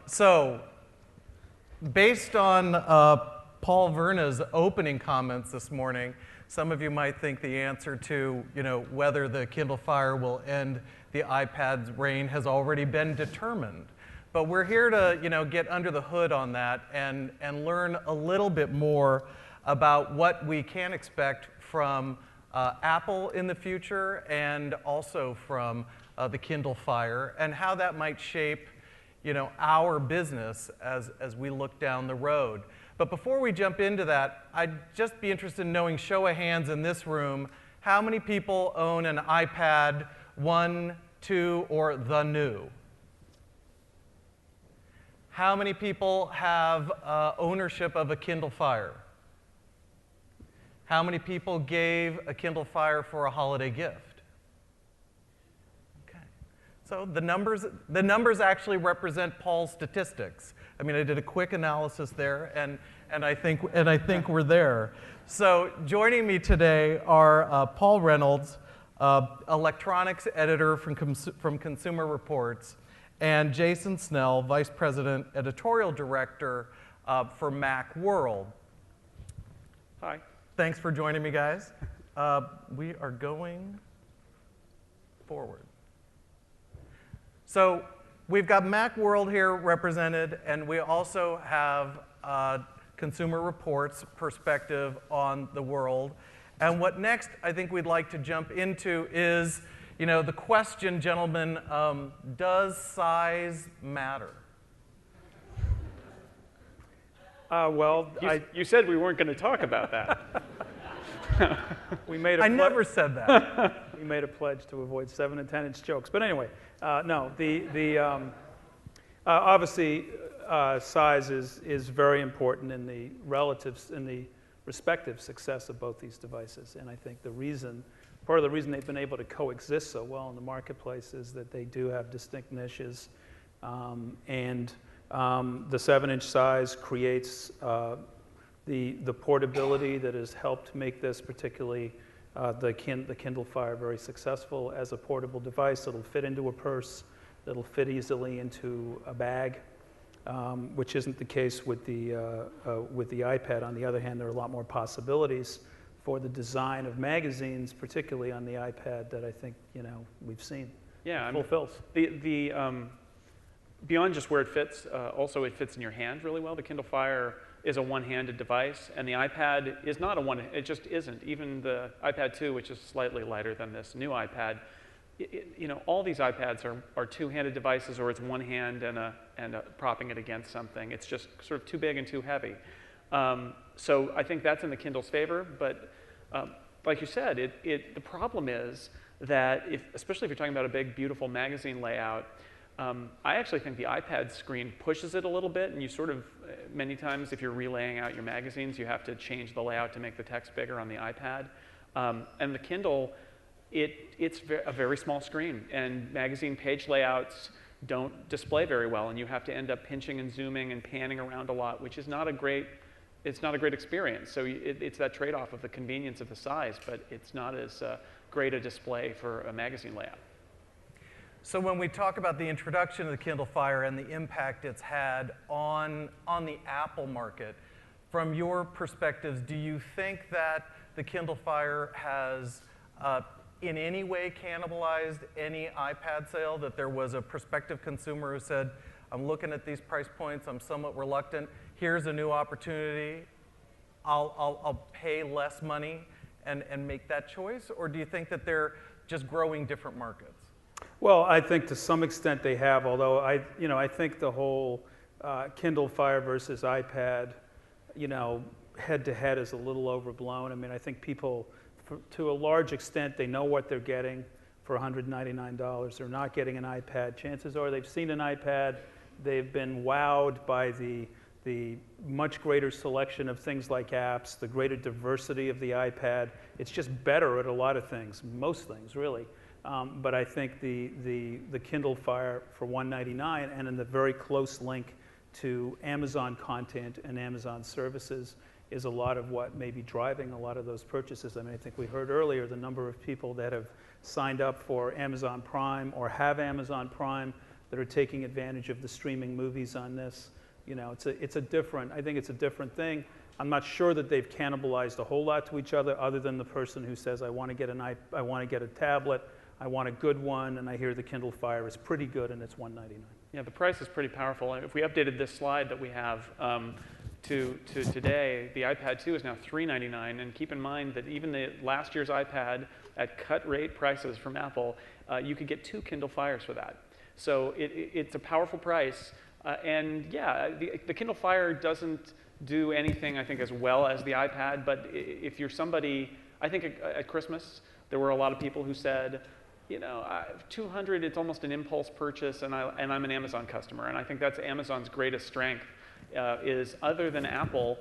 So, based on Paul Verna's opening comments this morning, some of you might think the answer to, whether the Kindle Fire will end the iPad's reign has already been determined. But we're here to, get under the hood on that and learn a little bit more about what we can expect from Apple in the future and also from the Kindle Fire and how that might shape, our business as we look down the road. But before we jump into that, I'd just be interested in knowing, show of hands in this room, how many people own an iPad 1, 2, or the new? How many people have ownership of a Kindle Fire? How many people gave a Kindle Fire for a holiday gift? Okay. So the numbers actually represent Paul's statistics. I mean, I did a quick analysis there, and I think we're there. So joining me today are Paul Reynolds, electronics editor from Consumer Reports, and Jason Snell, Vice President, Editorial Director for Macworld. Hi. Thanks for joining me, guys. We are going forward. So we've got Macworld here represented, and we also have Consumer Reports perspective on the world. And what next I think we'd like to jump into is, the question, gentlemen, does size matter? Well, you said we weren't going to talk about that. I never said that. We made a pledge to avoid 7 and 10-inch jokes. But anyway, no. Obviously, size is very important in the respective success of both these devices. And I think part of the reason they've been able to coexist so well in the marketplace is that they do have distinct niches. The 7-inch size creates the portability that has helped make this, particularly the Kindle Fire, very successful as a portable device. It'll fit into a purse. It'll fit easily into a bag, which isn't the case with the iPad. On the other hand, there are a lot more possibilities for the design of magazines, particularly on the iPad, that I think we've seen. Yeah, fulfills. Beyond just where it fits, also it fits in your hand really well. The Kindle Fire is a one-handed device, and the iPad is not it just isn't. Even the iPad 2, which is slightly lighter than this new iPad, all these iPads are two-handed devices, or it's one hand and propping it against something. It's just sort of too big and too heavy. So I think that's in the Kindle's favor, but like you said, the problem is that especially if you're talking about a big, beautiful magazine layout, I actually think the iPad screen pushes it a little bit, and you sort of, many times if you're relaying out your magazines, you have to change the layout to make the text bigger on the iPad. And the Kindle, it's a very small screen, and magazine page layouts don't display very well, and you have to end up pinching and zooming and panning around a lot, which is not a great experience. So it's that trade-off of the convenience of the size, but it's not as great a display for a magazine layout. So when we talk about the introduction of the Kindle Fire and the impact it's had on the Apple market, from your perspectives, do you think that the Kindle Fire has in any way cannibalized any iPad sale, that there was a prospective consumer who said, I'm looking at these price points, I'm somewhat reluctant, here's a new opportunity, I'll pay less money and make that choice? Or do you think that they're just growing different markets? Well, I think to some extent they have, although I think the whole Kindle Fire versus iPad, head-to-head is a little overblown. I mean, I think people, to a large extent, they know what they're getting for $199. They're not getting an iPad. Chances are they've seen an iPad. They've been wowed by the much greater selection of things like apps, the greater diversity of the iPad. It's just better at a lot of things, most things, really. But I think the Kindle Fire for $199, and in the very close link to Amazon content and Amazon services, is a lot of what may be driving a lot of those purchases. I mean, I think we heard earlier the number of people that have signed up for Amazon Prime or have Amazon Prime that are taking advantage of the streaming movies on this. You know, it's a different, I think it's a different thing. I'm not sure that they've cannibalized a whole lot to each other than the person who says, I want to get a tablet, I want a good one, and I hear the Kindle Fire is pretty good and it's $199. Yeah, the price is pretty powerful. If we updated this slide that we have to today, the iPad 2 is now $399, and keep in mind that even the last year's iPad at cut rate prices from Apple, you could get 2 Kindle Fires for that. So it's a powerful price, and yeah, the Kindle Fire doesn't do anything, I think, as well as the iPad, but if you're somebody, I think at Christmas, there were a lot of people who said, you know, 200, it's almost an impulse purchase, and I'm an Amazon customer, and I think that's Amazon's greatest strength, is other than Apple,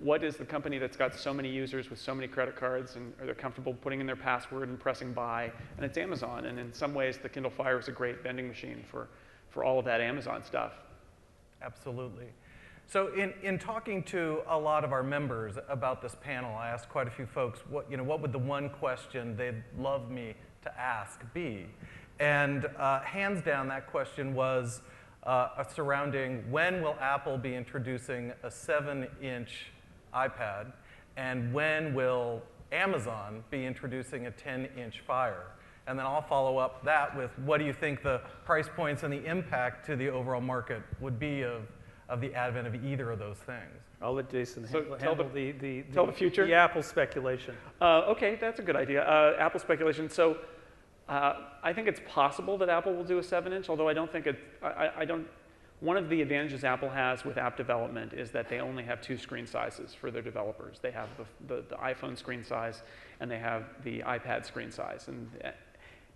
what is the company that's got so many users with so many credit cards, and are they comfortable putting in their password and pressing buy? And it's Amazon, and in some ways, the Kindle Fire is a great vending machine for all of that Amazon stuff. Absolutely. So in talking to a lot of our members about this panel, I asked quite a few folks, what would the one question they'd love me to ask be? And hands down, that question was surrounding when will Apple be introducing a 7-inch iPad, and when will Amazon be introducing a 10-inch Fire? And then I'll follow up that with what do you think the price points and the impact to the overall market would be of the advent of either of those things. I'll let Jason handle tell the future? The Apple speculation. Okay, that's a good idea. Apple speculation. So I think it's possible that Apple will do a 7-inch, although I don't think one of the advantages Apple has with app development is that they only have 2 screen sizes for their developers. They have the iPhone screen size, and they have the iPad screen size.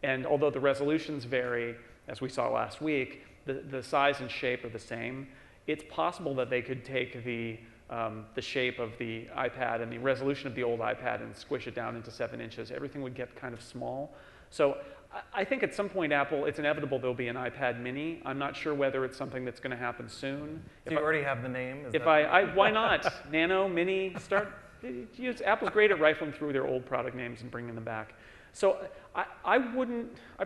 And although the resolutions vary, as we saw last week, the size and shape are the same. It's possible that they could take the shape of the iPad and the resolution of the old iPad and squish it down into 7 inches. Everything would get kind of small. So I think at some point, Apple, it's inevitable there'll be an iPad mini. I'm not sure whether it's something that's going to happen soon. Do you already have the name? Why not? Nano, mini, Apple's great at rifling through their old product names and bringing them back. So I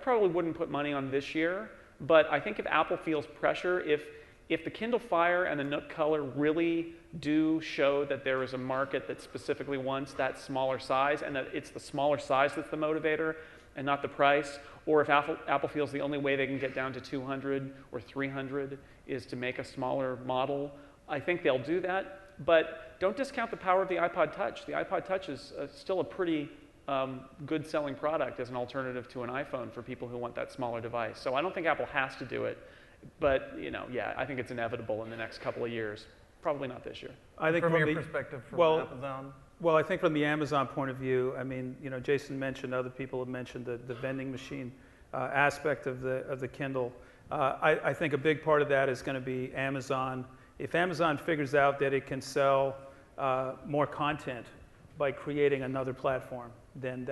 probably wouldn't put money on this year, but I think if Apple feels pressure, if the Kindle Fire and the Nook Color really do show that there is a market that specifically wants that smaller size, and that it's the smaller size that's the motivator and not the price, or if Apple feels the only way they can get down to 200 or 300 is to make a smaller model, I think they'll do that. But don't discount the power of the iPod Touch. The iPod Touch is still a pretty good selling product as an alternative to an iPhone for people who want that smaller device. So I don't think Apple has to do it. But yeah, I think it's inevitable in the next couple of years. Probably not this year. I think from your perspective, from Amazon. Well, I think from the Amazon point of view, I mean, Jason mentioned, other people have mentioned the vending machine aspect of the Kindle. I think a big part of that is going to be Amazon. If Amazon figures out that it can sell more content by creating another platform, then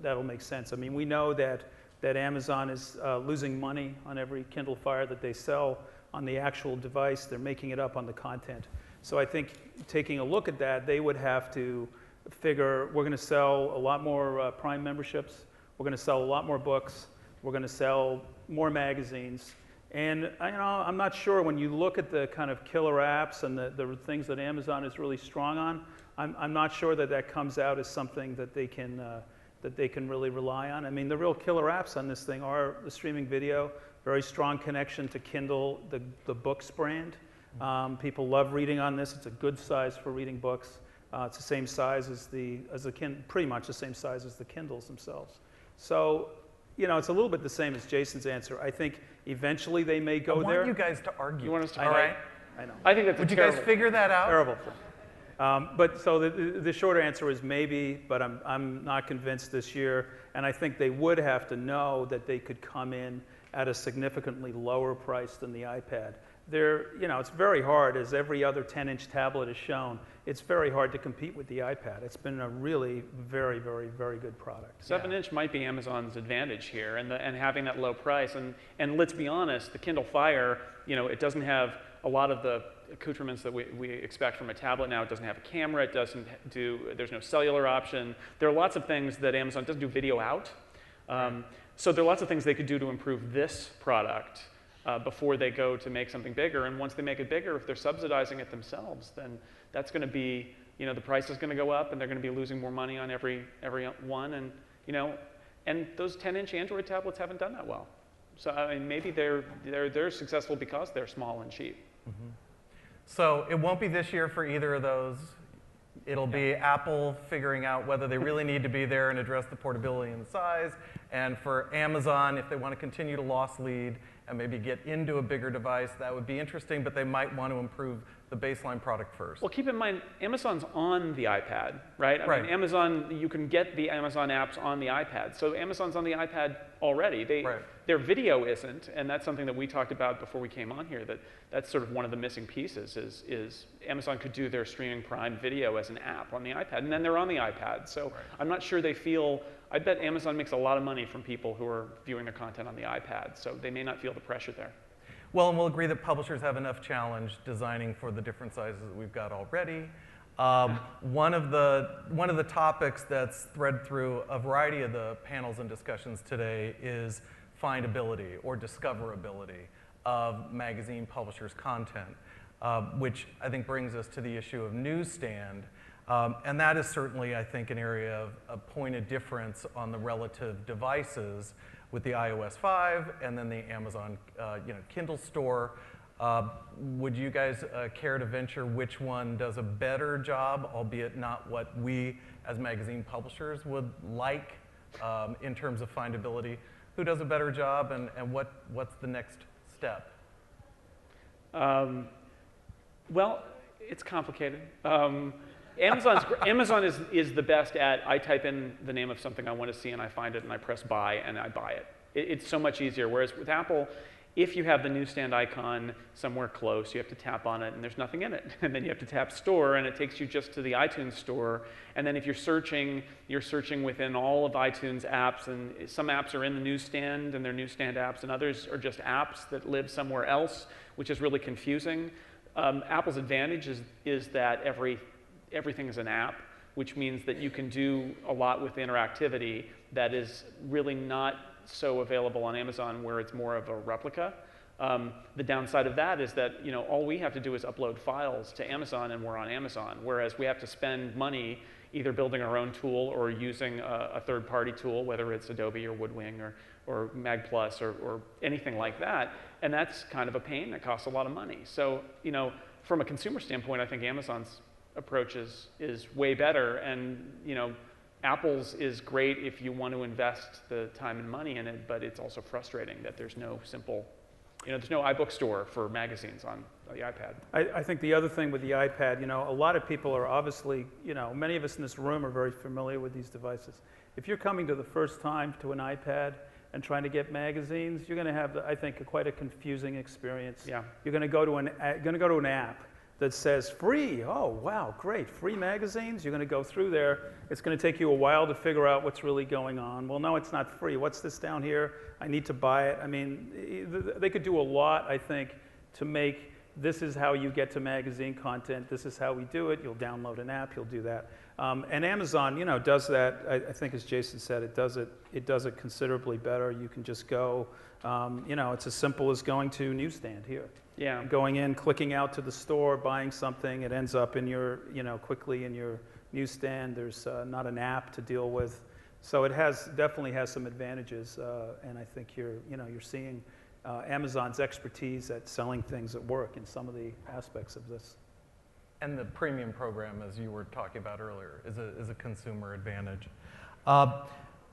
that'll make sense. I mean, we know that Amazon is losing money on every Kindle Fire that they sell on the actual device. They're making it up on the content. So I think taking a look at that, they would have to figure we're going to sell a lot more Prime memberships. We're going to sell a lot more books. We're going to sell more magazines. And I'm not sure when you look at the kind of killer apps and the things that Amazon is really strong on, I'm not sure that comes out as something that they can really rely on. I mean, the real killer apps on this thing are the streaming video, very strong connection to Kindle, the books brand. People love reading on this. It's a good size for reading books. It's the same size as pretty much the same size as the Kindles themselves. So, it's a little bit the same as Jason's answer. I think eventually they may go there. I want you guys to argue. You want us to? All right. I know. I think that's Would you guys figure that out? Terrible thing. But so the short answer is maybe, but I'm not convinced this year. And I think they would have to know that they could come in at a significantly lower price than the iPad. It's very hard, as every other 10-inch tablet has shown, it's very hard to compete with the iPad. It's been a really very, very, very good product. 7-inch might be Amazon's advantage here, and having that low price. And let's be honest, the Kindle Fire, it doesn't have a lot of the accoutrements that we expect from a tablet now. It doesn't have a camera. There's no cellular option. There are lots of things that Amazon doesn't do video out. So there are lots of things they could do to improve this product before they go to make something bigger. And once they make it bigger, if they're subsidizing it themselves, then that's going to be, the price is going to go up, and they're going to be losing more money on every one. And and those 10-inch Android tablets haven't done that well. So I mean, maybe they're successful because they're small and cheap. Mm-hmm. So it won't be this year for either of those. It'll be Apple figuring out whether they really need to be there and address the portability and the size. And for Amazon, if they want to continue to loss lead and maybe get into a bigger device, that would be interesting, but they might want to improve the baseline product first. Well, keep in mind, Amazon's on the iPad, right? I Right. mean, Amazon, you can get the Amazon apps on the iPad. So Amazon's on the iPad already. Right. Their video isn't, and that's something that we talked about before we came on here, that's sort of one of the missing pieces is Amazon could do their streaming Prime video as an app on the iPad, and then they're on the iPad. So I'm not sure they feel, I bet Amazon makes a lot of money from people who are viewing their content on the iPad, so they may not feel the pressure there. Well, and we'll agree that publishers have enough challenge designing for the different sizes that we've got already. One of the topics that's thread through a variety of the panels and discussions today is findability or discoverability of magazine publishers' content, which I think brings us to the issue of newsstand. And that is certainly, I think, an area of a point of difference on the relative devices with the iOS 5 and then the Amazon Kindle store. Would you guys care to venture which one does a better job, albeit not what we as magazine publishers would like in terms of findability? Who does a better job, and what's the next step? Well, it's complicated. Amazon is the best at, I type in the name of something I want to see and I find it and I press buy and I buy it. It's so much easier. Whereas with Apple, if you have the newsstand icon somewhere close, you have to tap on it and there's nothing in it. And then you have to tap store and it takes you just to the iTunes store. And then if you're searching within all of iTunes apps, and some apps are in the newsstand and they're newsstand apps, and others are just apps that live somewhere else, which is really confusing. Apple's advantage is that everything is an app, which means that you can do a lot with interactivity that is really not so available on Amazon, where it's more of a replica. The downside of that is that all we have to do is upload files to Amazon and we're on Amazon, whereas we have to spend money either building our own tool or using a third-party tool, whether it's Adobe or Woodwing or MagPlus or anything like that, and that's kind of a pain that costs a lot of money. So from a consumer standpoint, I think Amazon's approach is way better, and Apple's is great if you want to invest the time and money in it, but it's also frustrating that there's no simple, there's no iBook store for magazines on the iPad. I think the other thing with the iPad, a lot of people are obviously, many of us in this room are very familiar with these devices. If you're coming to the first time to an iPad and trying to get magazines, you're going to have, I think, quite a confusing experience. Yeah. You're going to go to an app that says free. Oh, wow, great, free magazines. You're going to go through there. It's going to take you a while to figure out what's really going on. Well, no, it's not free. What's this down here? I need to buy it. I mean, they could do a lot, I think, to make this is how you get to magazine content. This is how we do it. You'll download an app. You'll do that. And Amazon, does that. I think, as Jason said, it does it considerably better. You can just go. It's as simple as going to newsstand here. Yeah. Going in, clicking out to the store, buying something. It ends up in your, quickly in your newsstand. There's not an app to deal with, so it definitely has some advantages. And I think you're seeing Amazon's expertise at selling things at work in some of the aspects of this. And the premium program, as you were talking about earlier, is a consumer advantage.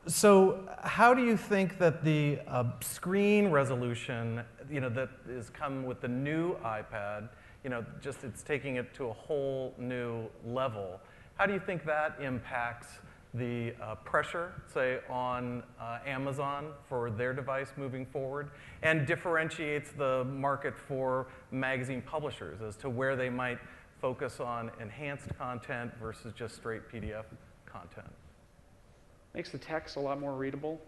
So how do you think that the screen resolution, that is come with the new iPad, it's taking it to a whole new level. How do you think that impacts the pressure, say, on Amazon for their device moving forward, and differentiates the market for magazine publishers as to where they might focus on enhanced content versus just straight PDF content? Makes the text a lot more readable.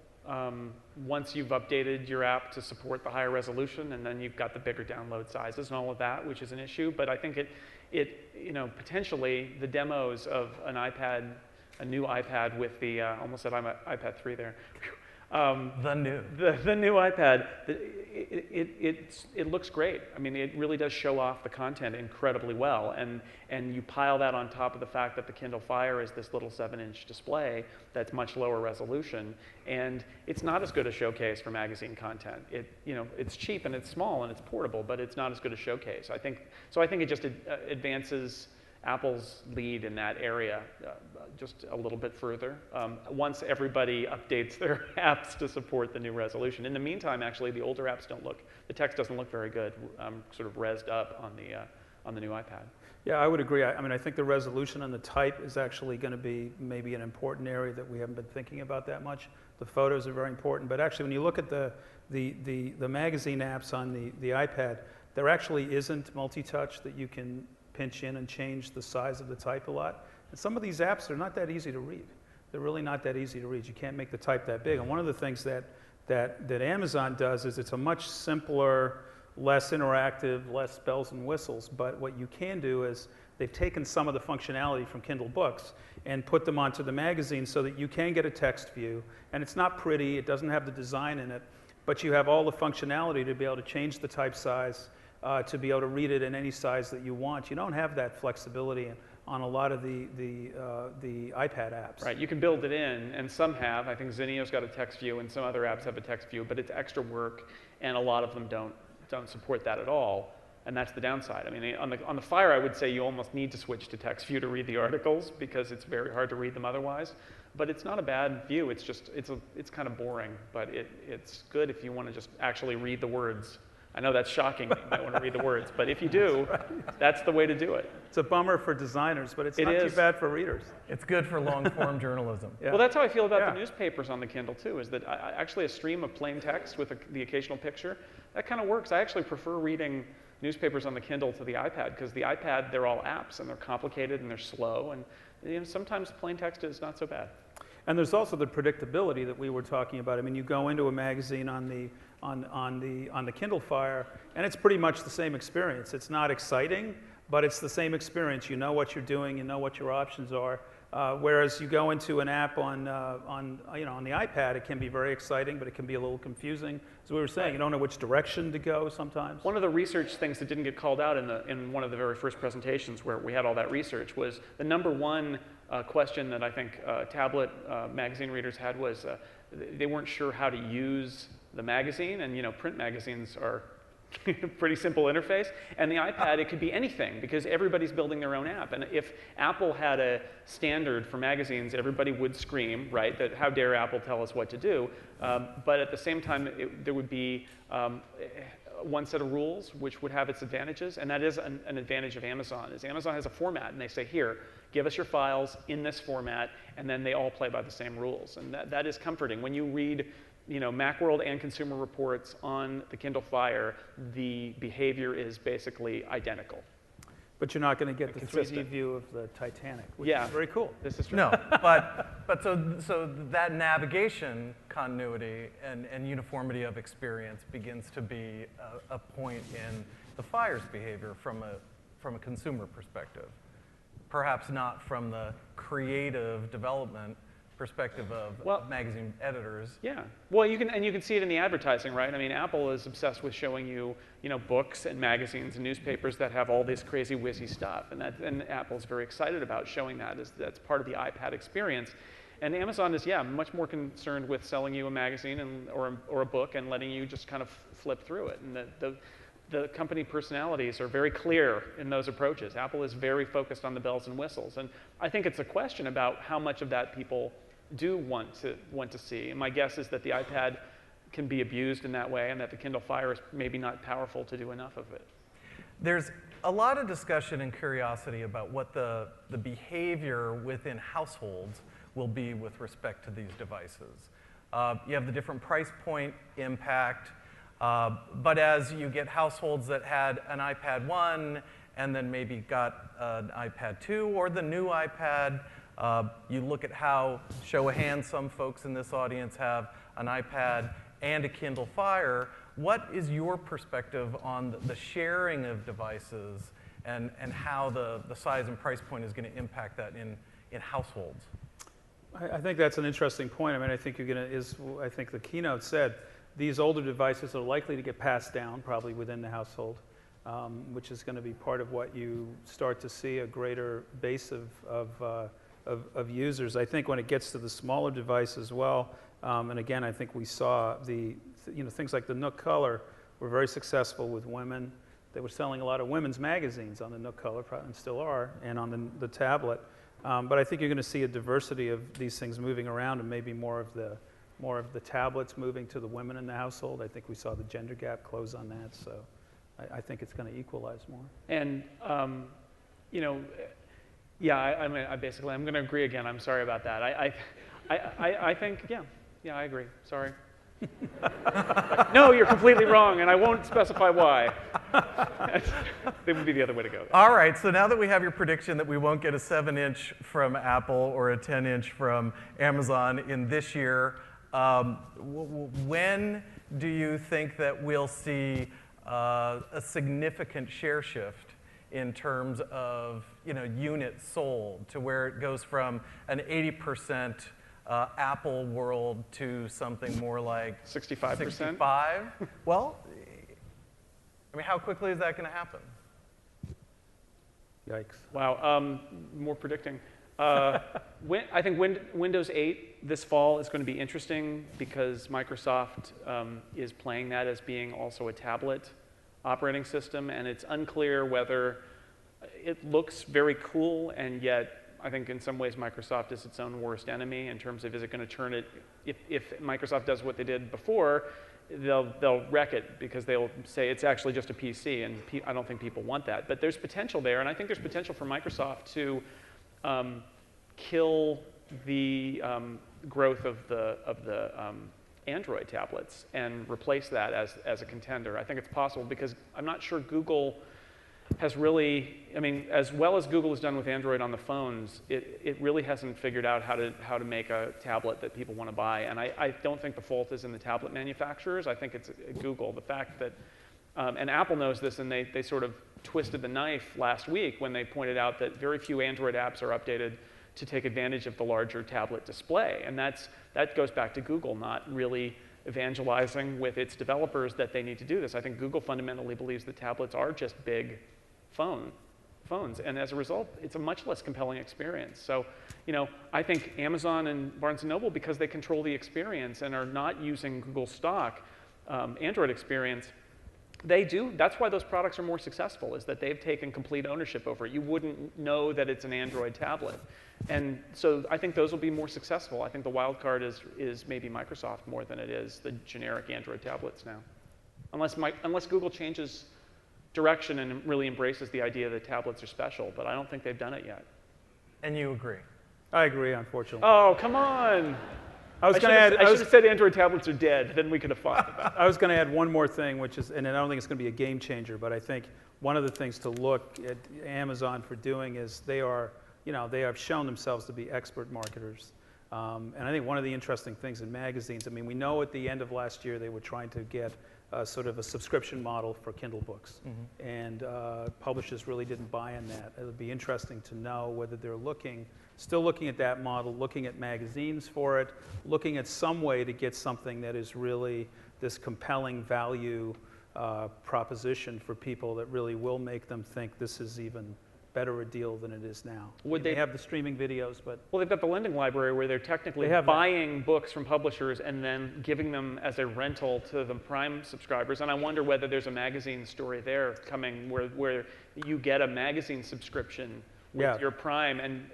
Once you've updated your app to support the higher resolution, and then you've got the bigger download sizes and all of that, which is an issue. But I think potentially the demos of an iPad, a new iPad with the almost said I'm iPad 3 there. The new. The new iPad, it looks great. I mean, it really does show off the content incredibly well. And you pile that on top of the fact that the Kindle Fire is this little 7-inch display that's much lower resolution. And it's not as good a showcase for magazine content. It's cheap and it's small and it's portable, but it's not as good a showcase. I think it just advances Apple's lead in that area just a little bit further once everybody updates their apps to support the new resolution. In the meantime, actually, the older apps the text doesn't look very good, sort of rezzed up on the new iPad. Yeah, I would agree. I mean, I think the resolution and the type is actually going to be maybe an important area that we haven't been thinking about that much. The photos are very important, but actually when you look at the magazine apps on the iPad, there actually isn't multi-touch that you can pinch in and change the size of the type a lot. And some of these apps are not that easy to read. They're really not that easy to read. You can't make the type that big. And one of the things that Amazon does is it's a much simpler, less interactive, less bells and whistles. But what you can do is they've taken some of the functionality from Kindle books and put them onto the magazine so that you can get a text view. And it's not pretty. It doesn't have the design in it. But you have all the functionality to be able to change the type size, to be able to read it in any size that you want. You don't have that flexibility on a lot of the iPad apps. Right, you can build it in, and some have. I think Zinio's got a text view, and some other apps have a text view, but it's extra work, and a lot of them don't support that at all, and that's the downside. I mean, on the Fire, I would say you almost need to switch to text view to read the articles because it's very hard to read them otherwise. But it's not a bad view. It's just it's kind of boring, but it's good if you want to just actually read the words. I know that's shocking that you might want to read the words, but if you do, that's the way to do it. It's a bummer for designers, but it's not too bad for readers. It's good for long-form journalism. Yeah. Well, that's how I feel about the newspapers on the Kindle, too, is that actually a stream of plain text with the occasional picture, that kind of works. I actually prefer reading newspapers on the Kindle to the iPad, because the iPad, they're all apps, and they're complicated, and they're slow, and sometimes plain text is not so bad. And there's also the predictability that we were talking about. I mean, you go into a magazine on the Kindle Fire, and it's pretty much the same experience. It's not exciting, but it's the same experience. You know what you're doing, you know what your options are. Whereas you go into an app on the iPad, it can be very exciting, but it can be a little confusing. As we were saying, you don't know which direction to go sometimes. One of the research things that didn't get called out in one of the very first presentations where we had all that research was the number one question that I think tablet magazine readers had was they weren't sure how to use the magazine, and print magazines are pretty simple interface. And the iPad, it could be anything because everybody's building their own app. And if Apple had a standard for magazines, everybody would scream, right, that how dare Apple tell us what to do. But at the same time, there would be one set of rules which would have its advantages, and that is an advantage of Amazon. Is Amazon has a format, and they say, here, give us your files in this format, and then they all play by the same rules. And that is comforting. When you read Macworld and Consumer Reports on the Kindle Fire, the behavior is basically identical. But you're not going to get the 3D view of the Titanic, which is very cool. This is true. No, but so that navigation continuity and uniformity of experience begins to be a point in the Fire's behavior from a consumer perspective. Perhaps not from the creative development perspective of magazine editors. Yeah. Well, you can see it in the advertising, right? I mean, Apple is obsessed with showing you, books and magazines and newspapers that have all this crazy whizzy stuff, and Apple's very excited about showing that that's part of the iPad experience. And Amazon is, much more concerned with selling you a magazine or a book and letting you just kind of flip through it. And the company personalities are very clear in those approaches. Apple is very focused on the bells and whistles, and I think it's a question about how much of that people do want to see. And my guess is that the iPad can be abused in that way, and that the Kindle Fire is maybe not powerful to do enough of it. There's a lot of discussion and curiosity about what the behavior within households will be with respect to these devices. You have the different price point impact, but as you get households that had an iPad 1 and then maybe got an iPad 2 or the new iPad, you look at how, show of hands, some folks in this audience have an iPad and a Kindle Fire. What is your perspective on the sharing of devices and how the size and price point is going to impact that in households? I think that's an interesting point. I mean, I think I think the keynote said these older devices are likely to get passed down probably within the household, which is going to be part of what you start to see a greater base of users. I think when it gets to the smaller device as well, and again, I think we saw things like the Nook Color were very successful with women. They were selling a lot of women's magazines on the Nook Color, and still are, and on the tablet. But I think you're going to see a diversity of these things moving around, and maybe more of the tablets moving to the women in the household. I think we saw the gender gap close on that, so I think it's going to equalize more. And yeah, I'm going to agree again. I'm sorry about that. I think, yeah, I agree. Sorry. No, you're completely wrong, and I won't specify why. It would be the other way to go. All right, so now that we have your prediction that we won't get a 7-inch from Apple or a 10-inch from Amazon in this year, when do you think that we'll see a significant share shift in terms of units sold, to where it goes from an 80% Apple world to something more like 65%? 65? Well, I mean, how quickly is that going to happen? Yikes. Wow, more predicting. I think Windows 8 this fall is going to be interesting because Microsoft is playing that as being also a tablet operating system, and it's unclear whether it looks very cool, and yet I think in some ways Microsoft is its own worst enemy in terms of, is it going to turn it, if Microsoft does what they did before, they'll wreck it because they'll say it's actually just a PC, and I don't think people want that. But there's potential there, and I think there's potential for Microsoft to kill the growth of the Android tablets and replace that as a contender. I think it's possible because I'm not sure Google has really, I mean, as well as Google has done with Android on the phones, it really hasn't figured out how to make a tablet that people want to buy. And I don't think the fault is in the tablet manufacturers. I think it's Google. The fact that, and Apple knows this, and they sort of twisted the knife last week when they pointed out that very few Android apps are updated to take advantage of the larger tablet display. And that goes back to Google not really evangelizing with its developers that they need to do this. I think Google fundamentally believes that tablets are just big phones, and as a result, it's a much less compelling experience. So, I think Amazon and Barnes & Noble, because they control the experience and are not using Google stock Android experience, that's why those products are more successful, is that they've taken complete ownership over it. You wouldn't know that it's an Android tablet. And so I think those will be more successful. I think the wild card is maybe Microsoft more than it is the generic Android tablets now. Unless Google changes direction and really embraces the idea that tablets are special, but I don't think they've done it yet. And you agree? I agree, unfortunately. Oh, come on. I should have said Android tablets are dead, then we could have fought about it. I was going to add one more thing, which is, and I don't think it's going to be a game changer, but I think one of the things to look at Amazon for doing is they have shown themselves to be expert marketers. And I think one of the interesting things in magazines, I mean, we know at the end of last year they were trying to get sort of a subscription model for Kindle books. Mm-hmm. And publishers really didn't buy in that. It would be interesting to know whether they're still looking at that model, looking at magazines for it, looking at some way to get something that is really this compelling value proposition for people that really will make them think this is even better a deal than it is now. Would they have the streaming videos, but... Well, they've got the lending library where they're technically buying books from publishers and then giving them as a rental to the Prime subscribers. And I wonder whether there's a magazine story there coming where you get a magazine subscription with your Prime. And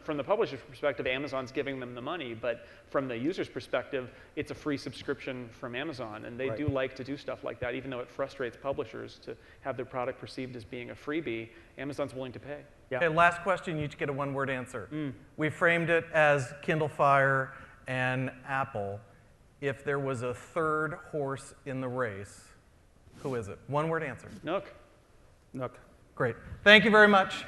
from the publisher's perspective, Amazon's giving them the money. But from the user's perspective, it's a free subscription from Amazon. And they do like to do stuff like that, even though it frustrates publishers to have their product perceived as being a freebie. Amazon's willing to pay. Yeah. Okay, last question, you each get a one-word answer. We framed it as Kindle Fire and Apple. If there was a third horse in the race, who is it? One-word answer. Nook. Nook. Great. Thank you very much.